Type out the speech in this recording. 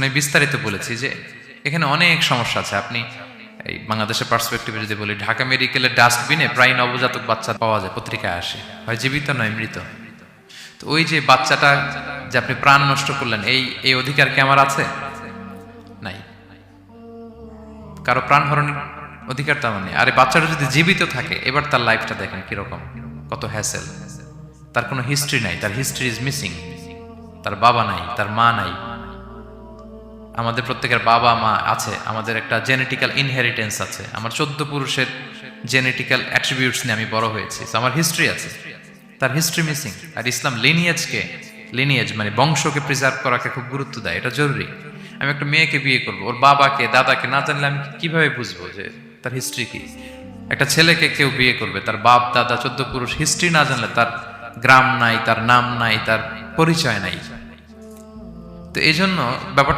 আমি বিস্তারিত বলেছি যে এখানে অনেক সমস্যা আছে। আপনি এই বাংলাদেশের পার্সপেক্টিভে যদি বলি, ঢাকা মেডিকেলের ডাস্টবিনে প্রায় নবজাতক বাচ্চা পাওয়া যায়, পত্রিকায় আসে, হয় জীবিত নয় মৃত। তো ওই যে বাচ্চাটা যে আপনি প্রাণ নষ্ট করলেন, এই অধিকার কি আমার আছে? নাই। কারো প্রাণ হরণের অধিকার তো আমার নেই। আরে বাচ্চাটা যদি জীবিত থাকে, এবার তার লাইফটা দেখেন কিরকম, কত হ্যাসেল। তার কোনো হিস্ট্রি নাই, তার হিস্ট্রি ইজ মিসিং। তার বাবা নাই, তার মা নাই। আমাদের প্রত্যেকের বাবা মা আছে, আমাদের একটা জেনেটিক্যাল ইনহেরিটেন্স আছে। আমার 14 পুরুষের জেনেটিক্যাল অ্যাট্রিবিউটস নিয়ে আমি বড় হয়েছি। আমার হিস্ট্রি আছে, তার হিস্ট্রি মিসিং। আর ইসলাম লিনিয়েজ মানে বংশকে প্রিজার্ভ করাকে খুব গুরুত্ব দেয়, এটা জরুরি। আমি একটা মেয়েকে বিয়ে করবো, ওর বাবাকে দাদাকে না জানলে আমি কিভাবে বুঝবো যে তার হিস্ট্রি কি? একটা ছেলেকে কেউ বিয়ে করবে, তার বাপ দাদা 14 পুরুষ হিস্ট্রি না জানলে তার গ্রাম নাই, তার নাম নাই, তার পরিচয় নাই। তো এই জন্য ব্যাপারটা